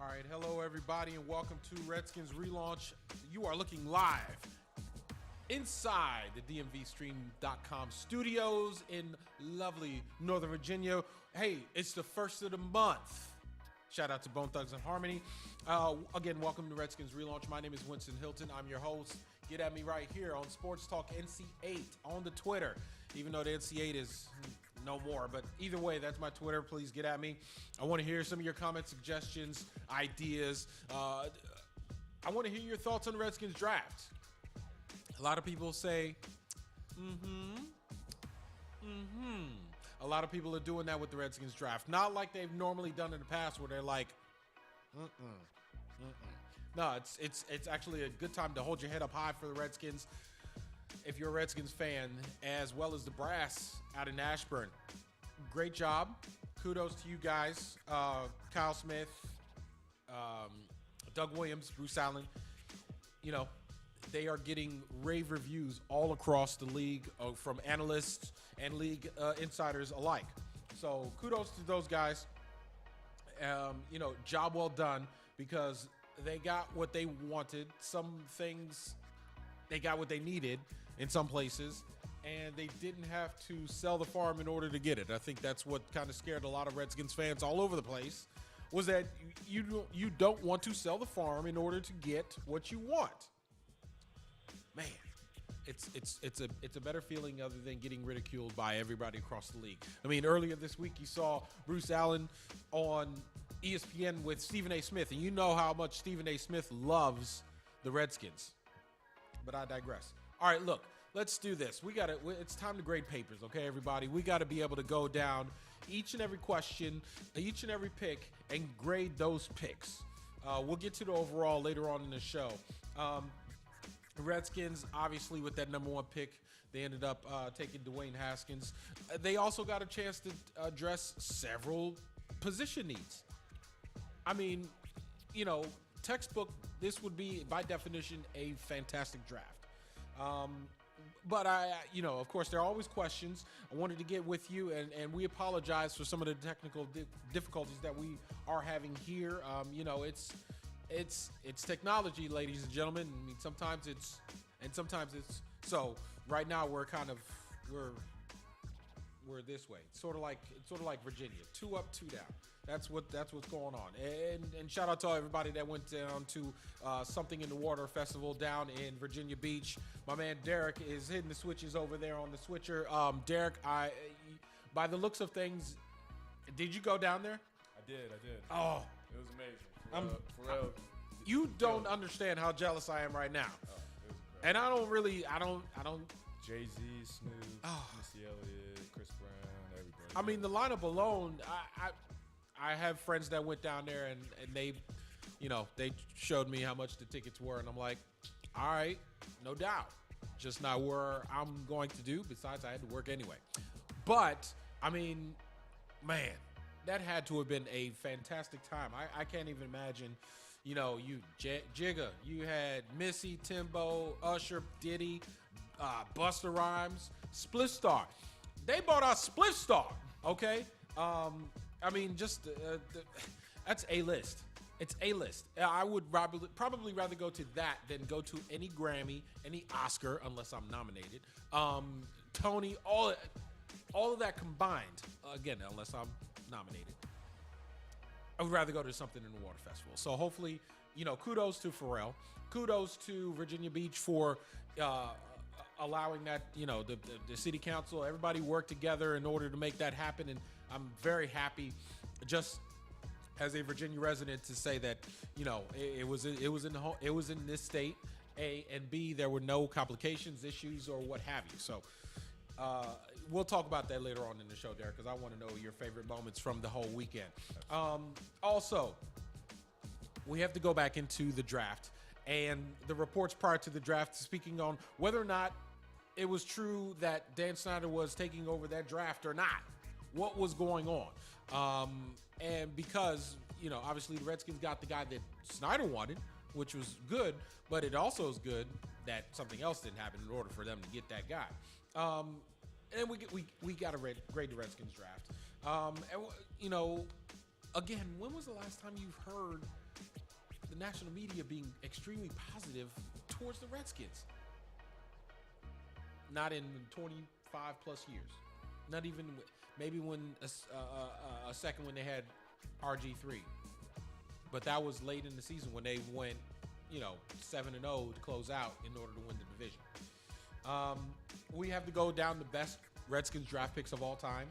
All right, hello everybody and welcome to Redskins Relaunch. You are looking live inside the DMVSTREAM.COM studios in lovely Northern Virginia. Hey, it's the first of the month. Shout out to Bone Thugs and Harmony. Again, welcome to Redskins Relaunch. My name is Winston Hilton. I'm your host. Get at me right here on Sports Talk NC8 on the Twitter, even though the NC8 is no more. But either way, that's my Twitter. Please get at me. I want to hear some of your comments, suggestions, ideas. I want to hear your thoughts on the Redskins draft. A lot of people say, A lot of people are doing that with the Redskins draft. Not like they've normally done in the past where they're like, No, it's actually a good time to hold your head up high for the Redskins. If you're a Redskins fan, as well as the brass out in Ashburn. Great job. Kudos to you guys. Kyle Smith, Doug Williams, Bruce Allen. You know, they are getting rave reviews all across the league from analysts and league insiders alike. So kudos to those guys. You know, job well done because they got what they wanted. Some things they got what they needed in some places, and they didn't have to sell the farm in order to get it. I think that's what kind of scared a lot of Redskins fans all over the place, was that you don't want to sell the farm in order to get what you want. Man, it's a better feeling other than getting ridiculed by everybody across the league. I mean, earlier this week you saw Bruce Allen on ESPN with Stephen A. Smith, and you know how much Stephen A. Smith loves the Redskins. But I digress. All right, look, let's do this. It's time to grade papers, okay, everybody? We got to be able to go down each and every question, each and every pick, and grade those picks. We'll get to the overall later on in the show. The Redskins, obviously, with that number one pick, they ended up taking Dwayne Haskins. They also got a chance to address several position needs. I mean, you know, textbook, this would be, by definition, a fantastic draft. But you know, of course, there are always questions. I wanted to get with you, and we apologize for some of the technical difficulties that we are having here. You know, it's technology, ladies and gentlemen. I mean, sometimes it's. So right now we're this way. It's sort of like Virginia, 2 up, 2 down. That's what's going on. And shout out to everybody that went down to Something in the Water Festival down in Virginia Beach. My man Derek is hitting the switches over there on the switcher. Derek, by the looks of things, did you go down there? I did. Oh, it was amazing. For real. You don't understand how jealous I am right now. It was incredible. And I don't. Jay-Z, Snoop, Missy Elliott, Chris Brown, everybody. I mean, the lineup alone, I have friends that went down there and they, you know, they showed me how much the tickets were, and I'm like, all right, no doubt. Just not where I'm going to do. Besides, I had to work anyway. But, I mean, man, that had to have been a fantastic time. I can't even imagine, you know, you Jigga, you had Missy, Timbo, Usher, Diddy, Busta Rhymes, Spliff Star. They bought out Spliff Star, okay? I mean, just that's A-list. It's A-list. I would probably rather go to that than go to any Grammy, any Oscar, unless I'm nominated, Tony, all of that combined. Again, unless I'm nominated. I would rather go to Something in the Water Festival. So hopefully, you know, kudos to Pharrell. Kudos to Virginia Beach for allowing that, you know, the city council, everybody worked together in order to make that happen. And I'm very happy, just as a Virginia resident, to say that, you know, it was in this state, A, and B, there were no complications, issues, or what have you. So we'll talk about that later on in the show, Derek, because I want to know your favorite moments from the whole weekend. Also, we have to go back into the draft and the reports prior to the draft, speaking on whether or not it was true that Dan Snyder was taking over that draft or not. What was going on? And because, you know, obviously the Redskins got the guy that Snyder wanted, which was good, but it also is good that something else didn't happen in order for them to get that guy. And we got to grade the Redskins draft. And, you know, again, when was the last time you've heard the national media being extremely positive towards the Redskins. Not in 25 plus years. Not even maybe when a second when they had RG3. But that was late in the season when they went, 7-0 to close out in order to win the division. We have to go down the best Redskins draft picks of all time.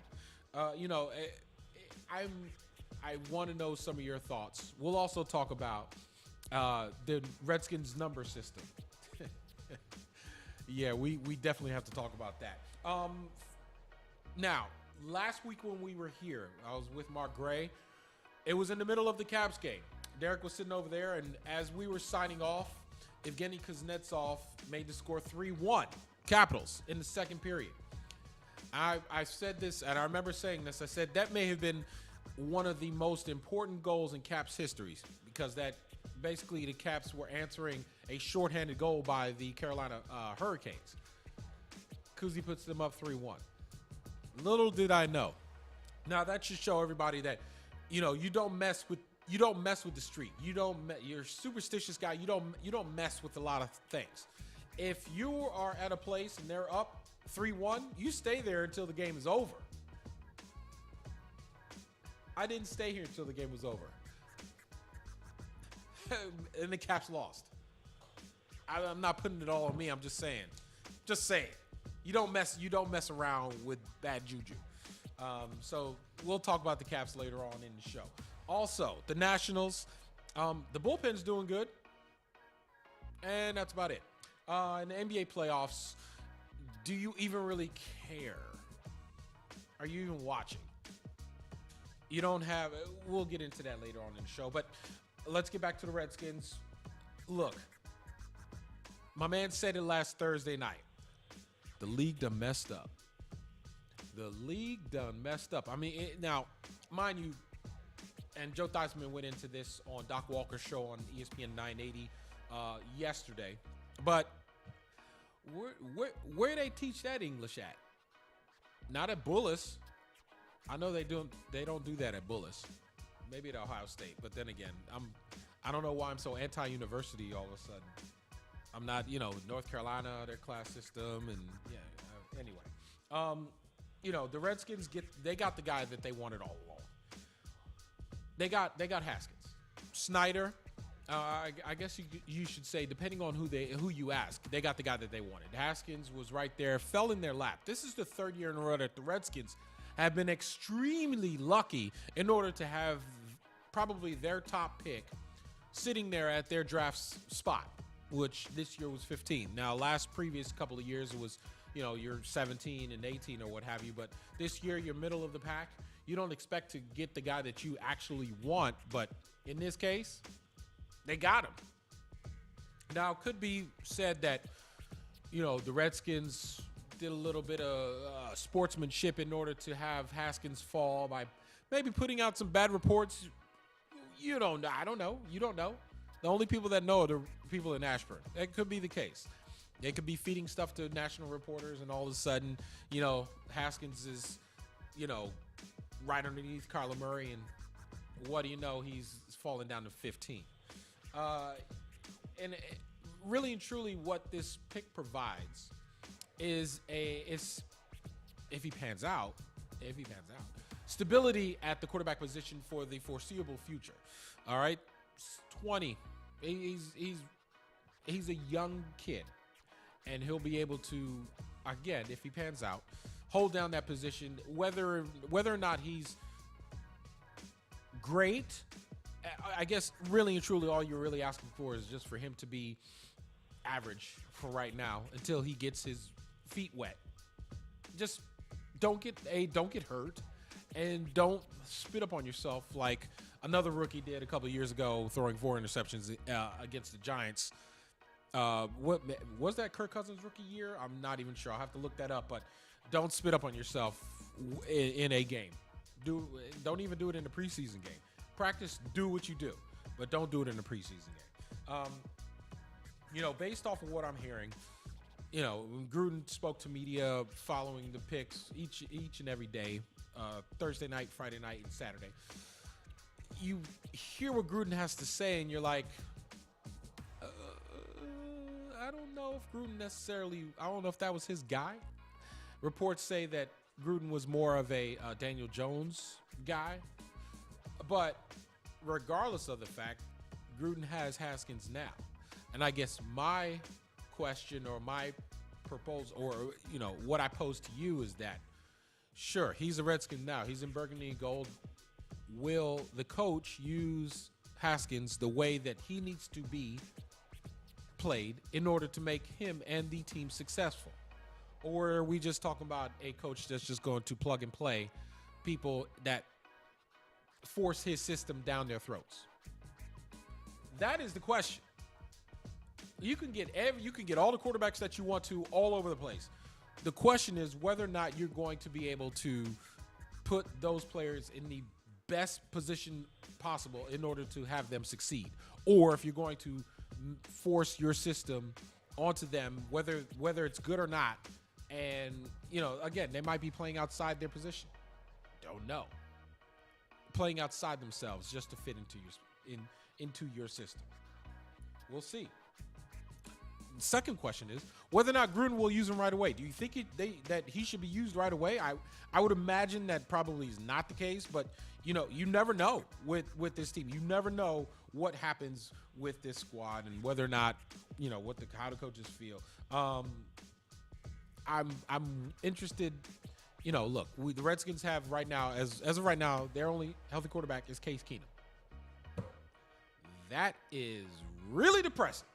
I want to know some of your thoughts. We'll also talk about the Redskins number system. Yeah, we definitely have to talk about that. Now, last week when we were here, I was with Mark Gray. It was in the middle of the Caps game. Derek was sitting over there, and as we were signing off, Evgeny Kuznetsov made the score 3-1 Capitals in the second period. I said this, and I remember saying this. I said that may have been one of the most important goals in Caps history, because that basically the Caps were answering a shorthanded goal by the Carolina Hurricanes. Kuzi puts them up 3-1. Little did I know. Now that should show everybody that, you don't mess with the street. You're a superstitious guy. You don't mess with a lot of things. If you are at a place and they're up 3-1, you stay there until the game is over. I didn't stay here until the game was over. And the Caps lost. I'm not putting it all on me. I'm just saying. You don't mess around with bad juju. So we'll talk about the Caps later on in the show. Also, the Nationals, the bullpen's doing good. And that's about it. In the NBA playoffs, do you even really care? Are you even watching? You don't have, we'll get into that later on in the show, but let's get back to the Redskins. Look, my man said it last Thursday night. The league done messed up. I mean, now, mind you, and Joe Theismann went into this on Doc Walker's show on ESPN 980 yesterday, but where they teach that English at? Not at Bullis. I know they don't do that at Bullis. Maybe at Ohio State, but then again, I don't know why I'm so anti-university all of a sudden. I'm not, North Carolina, their class system, and yeah. Anyway, the Redskins got the guy that they wanted all along. They got Haskins, Snyder. I guess you should say, depending on who you ask, they got the guy that they wanted. Haskins was right there, fell in their lap. This is the third year in a row that the Redskins have been extremely lucky in order to have probably their top pick sitting there at their draft spot, which this year was 15. Now, previous couple of years it was, you're 17 and 18 or what have you, but this year you're middle of the pack. You don't expect to get the guy that you actually want, but in this case, they got him. Now, it could be said that, the Redskins did a little bit of sportsmanship in order to have Haskins fall by maybe putting out some bad reports. You don't know. I don't know. You don't know. The only people that know are the people in Ashburn. That could be the case. They could be feeding stuff to national reporters, and all of a sudden, Haskins is, right underneath Kyler Murray, and what do you know? He's falling down to 15. And really and truly, what this pick provides is if he pans out, stability at the quarterback position for the foreseeable future. All right, 20. He's a young kid, and he'll be able to, again, if he pans out, hold down that position. Whether or not he's great, I guess really and truly all you're really asking for is just for him to be average for right now until he gets his feet wet. Just don't get hurt, and don't spit up on yourself like another rookie did a couple of years ago, throwing 4 interceptions against the Giants. What was that, Kirk Cousins' rookie year? I'm not even sure. I'll have to look that up. But don't spit up on yourself in a game. Don't even do it in the preseason game. Practice, do what you do, but don't do it in the preseason game. Based off of what I'm hearing, Gruden spoke to media following the picks each and every day, Thursday night, Friday night, and Saturday. you hear what Gruden has to say, and you're like, I don't know if Gruden necessarily, I don't know if that was his guy. Reports say that Gruden was more of a Daniel Jones guy. But regardless of the fact, Gruden has Haskins now. And I guess my question or my proposal, or, you know, what I pose to you is that, sure, he's a Redskin now. He's in burgundy and gold. Will the coach use Haskins the way that he needs to be played in order to make him and the team successful? Or are we just talking about a coach that's just going to plug and play people that force his system down their throats? That is the question. You can get all the quarterbacks that you want to all over the place. The question is whether or not you're going to be able to put those players in the best position possible in order to have them succeed, or if you're going to force your system onto them, whether it's good or not. And, you know, again, they might be playing outside their position. Don't know. Playing outside themselves just to fit into your system. We'll see. The second question is whether or not Gruden will use him right away. Do you think that he should be used right away? I would imagine that probably is not the case, but, you know, you never know with this team. You never know what happens with this squad and whether or not, you know, how the coaches feel. I'm interested. You know, look, the Redskins have right now, as of right now, their only healthy quarterback is Case Keenum. That is really depressing.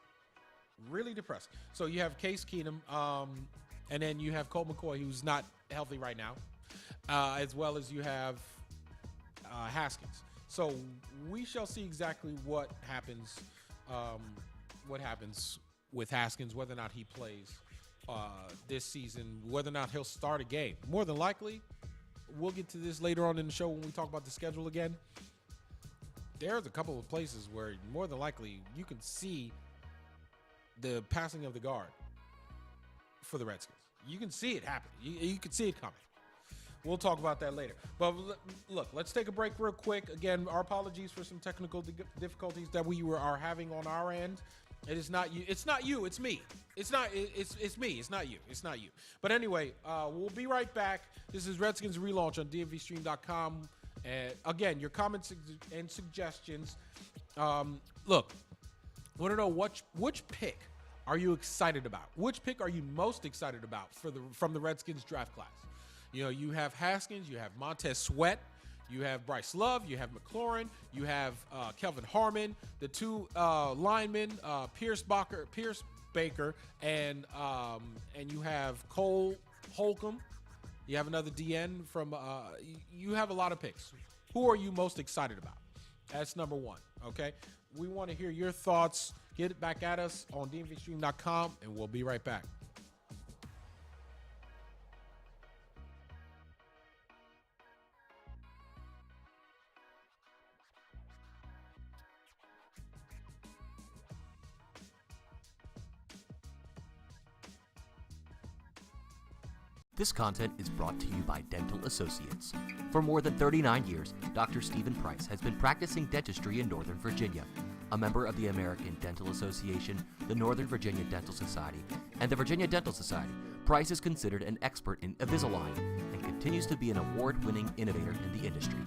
Really depressing. So you have Case Keenum, and then you have Colt McCoy, who's not healthy right now, as well as you have Haskins. So we shall see exactly what happens with Haskins, whether or not he plays this season, whether or not he'll start a game. More than likely, we'll get to this later on in the show when we talk about the schedule again. There's a couple of places where more than likely you can see the passing of the guard for the Redskins. You can see it happen. You can see it coming. We'll talk about that later. But look, let's take a break real quick. Again, our apologies for some technical difficulties that we are having on our end. It is not you. It's not you. It's me. It's me. It's not you. It's not you. But anyway, we'll be right back. This is Redskins Relaunch on DMVSTREAM.COM. And again, your comments and suggestions. Look, I want to know which pick are you excited about? Which pick are you most excited about from the Redskins draft class? You know, you have Haskins, you have Montez Sweat, you have Bryce Love, you have McLaurin, you have Kelvin Harmon, the two linemen, Pierce Baker, and you have Cole Holcomb. You have another DN from. You have a lot of picks. Who are you most excited about? That's number one. Okay, we want to hear your thoughts. Get it back at us on DMVStream.com, and we'll be right back. This content is brought to you by Dental Associates. For more than 39 years, Dr. Stephen Price has been practicing dentistry in Northern Virginia. A member of the American Dental Association, the Northern Virginia Dental Society, and the Virginia Dental Society, Price is considered an expert in Invisalign and continues to be an award-winning innovator in the industry.